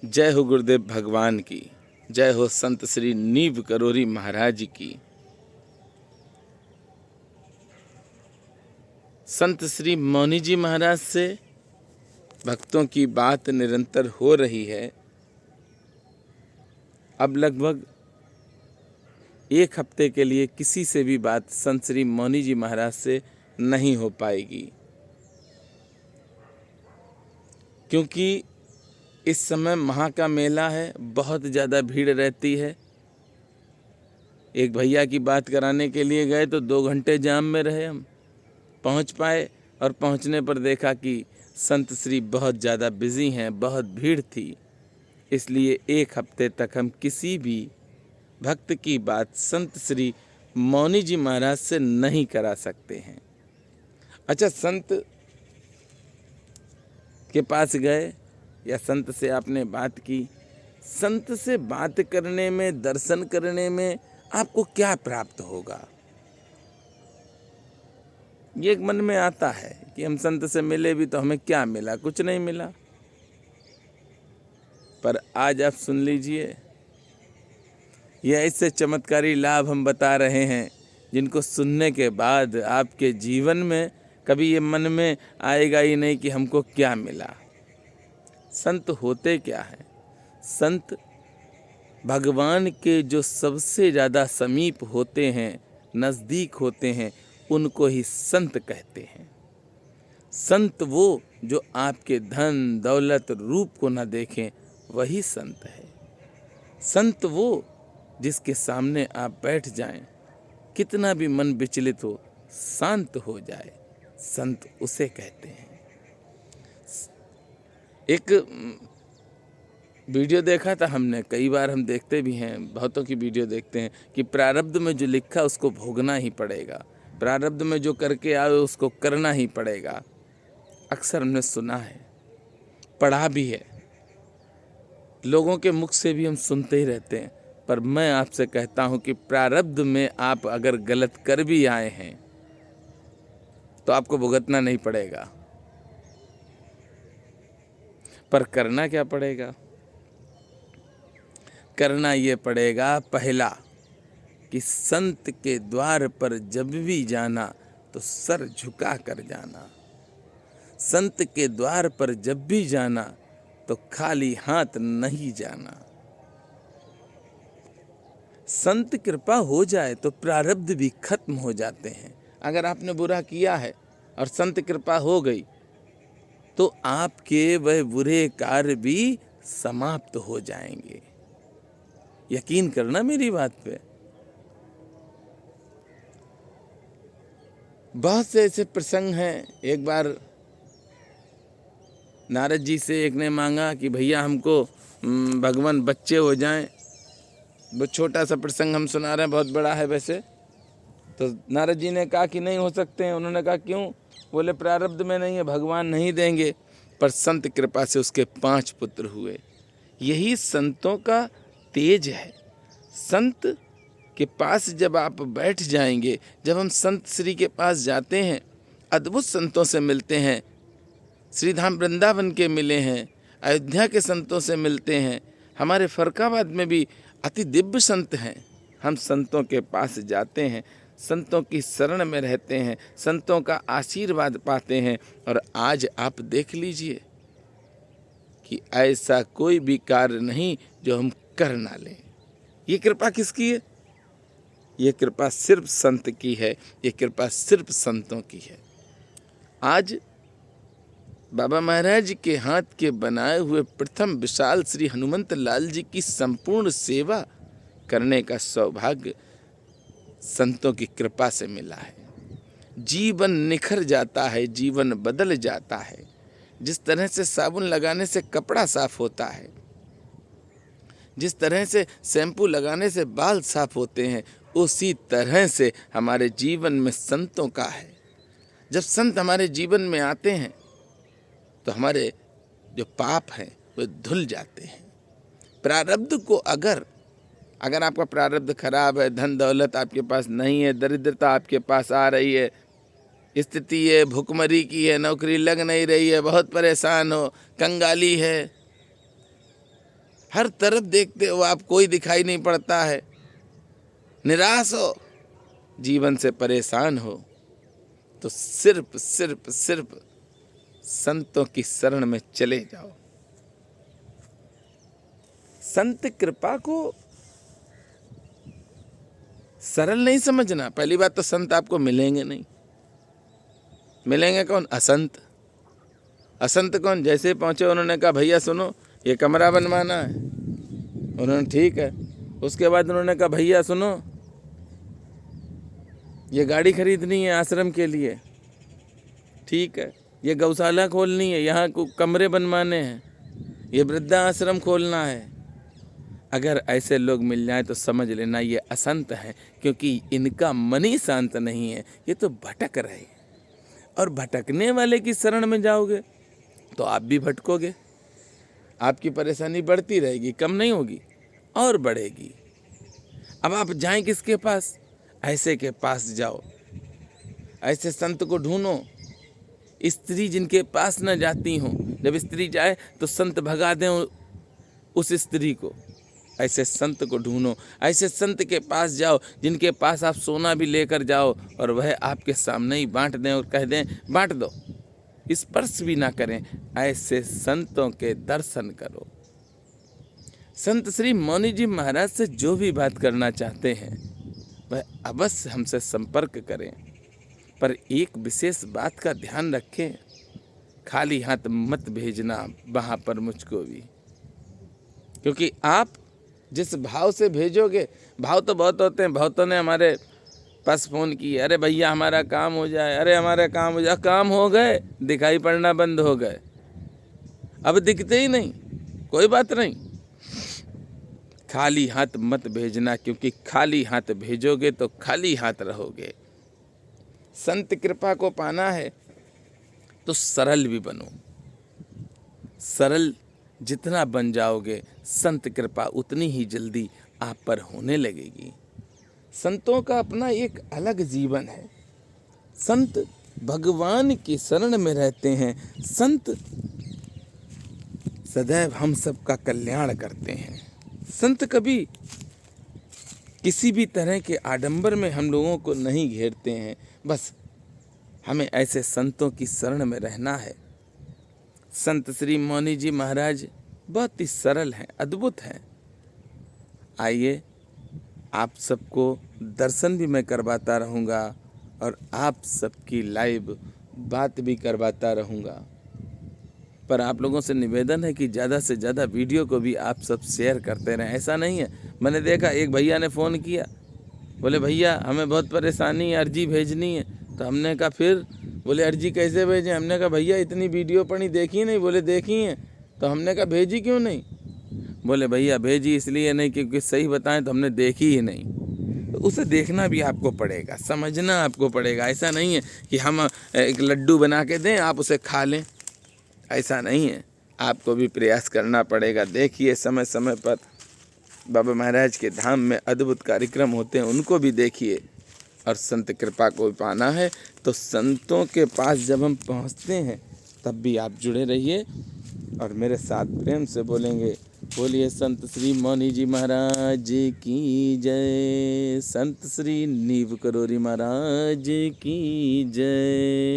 जय हो गुरुदेव भगवान की, जय हो संत श्री नीव करोरी महाराज की। संत श्री मौनी जी महाराज से भक्तों की बात निरंतर हो रही है। अब लगभग एक हफ्ते के लिए किसी से भी बात संत श्री मौनी जी महाराज से नहीं हो पाएगी, क्योंकि इस समय महा का मेला है, बहुत ज़्यादा भीड़ रहती है। एक भैया की बात कराने के लिए गए तो 2 घंटे जाम में रहे। हम पहुंच पाए और पहुंचने पर देखा कि संत श्री बहुत ज़्यादा बिजी हैं, बहुत भीड़ थी। इसलिए एक हफ्ते तक हम किसी भी भक्त की बात संत श्री मौनी जी महाराज से नहीं करा सकते हैं। अच्छा, संत के पास गए या संत से आपने बात की, संत से बात करने में, दर्शन करने में आपको क्या प्राप्त होगा? ये एक मन में आता है कि हम संत से मिले भी तो हमें क्या मिला? कुछ नहीं मिला। पर आज आप सुन लीजिए, यह ऐसे चमत्कारी लाभ हम बता रहे हैं जिनको सुनने के बाद आपके जीवन में कभी ये मन में आएगा ही नहीं कि हमको क्या मिला। संत होते क्या हैं? संत भगवान के जो सबसे ज़्यादा समीप होते हैं, नज़दीक होते हैं, उनको ही संत कहते हैं। संत वो जो आपके धन दौलत रूप को न देखें, वही संत है। संत वो जिसके सामने आप बैठ जाएं, कितना भी मन विचलित हो, शांत हो जाए, संत उसे कहते हैं। एक वीडियो देखा था हमने, कई बार हम देखते भी हैं, बहुतों की वीडियो देखते हैं कि प्रारब्ध में जो लिखा उसको भोगना ही पड़ेगा, प्रारब्ध में जो करके आए उसको करना ही पड़ेगा। अक्सर हमने सुना है, पढ़ा भी है, लोगों के मुख से भी हम सुनते ही रहते हैं। पर मैं आपसे कहता हूं कि प्रारब्ध में आप अगर गलत कर भी आए हैं तो आपको भुगतना नहीं पड़ेगा, पर करना क्या पड़ेगा? करना ये पड़ेगा, पहला कि संत के द्वार पर जब भी जाना तो सर झुका कर जाना। संत के द्वार पर जब भी जाना तो खाली हाथ नहीं जाना। संत कृपा हो जाए तो प्रारब्ध भी खत्म हो जाते हैं। अगर आपने बुरा किया है और संत कृपा हो गई तो आपके वह बुरे कार्य भी समाप्त हो जाएंगे। यकीन करना मेरी बात पे। बहुत से ऐसे प्रसंग हैं। एक बार नारद जी से एक ने मांगा कि भैया हमको भगवान बच्चे हो जाएं। वो छोटा सा प्रसंग हम सुना रहे हैं, बहुत बड़ा है वैसे। तो नारद जी ने कहा कि नहीं हो सकते हैं। उन्होंने कहा क्यों? बोले प्रारब्ध में नहीं है, भगवान नहीं देंगे। पर संत कृपा से उसके 5 पुत्र हुए। यही संतों का तेज है। संत के पास जब आप बैठ जाएंगे, जब हम संत श्री के पास जाते हैं, अद्भुत संतों से मिलते हैं, श्रीधाम वृंदावन के मिले हैं, अयोध्या के संतों से मिलते हैं, हमारे फरकाबाद में भी अति दिव्य संत हैं। हम संतों के पास जाते हैं, संतों की शरण में रहते हैं, संतों का आशीर्वाद पाते हैं। और आज आप देख लीजिए कि ऐसा कोई भी कार्य नहीं जो हम कर ना लें। ये कृपा किसकी है? ये कृपा सिर्फ संत की है, ये कृपा सिर्फ संतों की है। आज बाबा महाराज के हाथ के बनाए हुए प्रथम विशाल श्री हनुमंत लाल जी की संपूर्ण सेवा करने का सौभाग्य संतों की कृपा से मिला है। जीवन निखर जाता है, जीवन बदल जाता है। जिस तरह से साबुन लगाने से कपड़ा साफ होता है, जिस तरह से शैम्पू लगाने से बाल साफ होते हैं, उसी तरह से हमारे जीवन में संतों का है। जब संत हमारे जीवन में आते हैं तो हमारे जो पाप हैं वो धुल जाते हैं। प्रारब्ध को अगर आपका प्रारब्ध खराब है, धन दौलत आपके पास नहीं है, दरिद्रता आपके पास आ रही है, स्थिति है भुखमरी की है, नौकरी लग नहीं रही है, बहुत परेशान हो, कंगाली है, हर तरफ देखते हो आप, कोई दिखाई नहीं पड़ता है। निराश हो, जीवन से परेशान हो, तो सिर्फ सिर्फ सिर्फ संतों की शरण में चले जाओ। संत कृपा को सरल नहीं समझना। पहली बात तो संत आपको मिलेंगे नहीं। मिलेंगे कौन? असंत। असंत कौन? जैसे पहुंचे उन्होंने कहा भैया सुनो ये कमरा बनवाना है, उन्होंने ठीक है। उसके बाद उन्होंने कहा भैया सुनो ये गाड़ी खरीदनी है आश्रम के लिए, ठीक है। ये गौशाला खोलनी है, यहाँ कमरे बनवाने हैं, ये वृद्धा आश्रम खोलना है। अगर ऐसे लोग मिल जाएं तो समझ लेना ये असंत है, क्योंकि इनका मन ही शांत नहीं है, ये तो भटक रहे हैं। और भटकने वाले की शरण में जाओगे तो आप भी भटकोगे, आपकी परेशानी बढ़ती रहेगी, कम नहीं होगी और बढ़ेगी। अब आप जाएं किसके पास? ऐसे के पास जाओ, ऐसे संत को ढूंढो। स्त्री जिनके पास न जाती हो, जब स्त्री जाए तो संत भगा दें उस स्त्री को। ऐसे संत को ढूंढो, ऐसे संत के पास जाओ जिनके पास आप सोना भी लेकर जाओ और वह आपके सामने ही बांट दें और कह दें बांट दो, स्पर्श भी ना करें। ऐसे संतों के दर्शन करो। संत श्री मौनी जी महाराज से जो भी बात करना चाहते हैं वह अवश्य हमसे संपर्क करें, पर एक विशेष बात का ध्यान रखें, खाली हाथ मत भेजना वहाँ पर मुझको भी। क्योंकि आप जिस भाव से भेजोगे, भाव तो बहुत होते हैं। बहुतों ने हमारे पास फ़ोन किए, अरे भैया हमारा काम हो जाए, अरे हमारा काम हो जाए। काम हो गए, दिखाई पड़ना बंद हो गए, अब दिखते ही नहीं। कोई बात नहीं, खाली हाथ मत भेजना, क्योंकि खाली हाथ भेजोगे तो खाली हाथ रहोगे। संत कृपा को पाना है तो सरल भी बनो। सरल जितना बन जाओगे, संत कृपा उतनी ही जल्दी आप पर होने लगेगी। संतों का अपना एक अलग जीवन है। संत भगवान की शरण में रहते हैं। संत सदैव हम सबका कल्याण करते हैं। संत कभी किसी भी तरह के आडंबर में हम लोगों को नहीं घेरते हैं। बस हमें ऐसे संतों की शरण में रहना है। संत श्री मौनी जी महाराज बहुत ही सरल हैं, अद्भुत हैं। आइए, आप सबको दर्शन भी मैं करवाता रहूँगा और आप सबकी लाइव बात भी करवाता रहूँगा। पर आप लोगों से निवेदन है कि ज़्यादा से ज़्यादा वीडियो को भी आप सब शेयर करते रहें। ऐसा नहीं है, मैंने देखा एक भैया ने फ़ोन किया, बोले भैया हमें बहुत परेशानी है, अर्जी भेजनी है। तो हमने कहा फिर? बोले अर्जी कैसे भेजें? हमने कहा भैया इतनी वीडियो पढ़ी, देखी नहीं? बोले देखी हैं। तो हमने कहा भेजी क्यों नहीं? बोले भैया भेजी इसलिए नहीं क्योंकि सही बताएं तो हमने देखी ही नहीं। तो उसे देखना भी आपको पड़ेगा, समझना आपको पड़ेगा। ऐसा नहीं है कि हम एक लड्डू बना के दें आप उसे खा लें, ऐसा नहीं है। आपको भी प्रयास करना पड़ेगा। देखिए समय समय पर बाबा महाराज के धाम में अद्भुत कार्यक्रम होते हैं, उनको भी देखिए। और संत कृपा को पाना है तो संतों के पास जब हम पहुंचते हैं तब भी आप जुड़े रहिए और मेरे साथ प्रेम से बोलेंगे, बोलिए संत श्री मौनी जी महाराज की जय, संत श्री नीव करोरी महाराज की जय।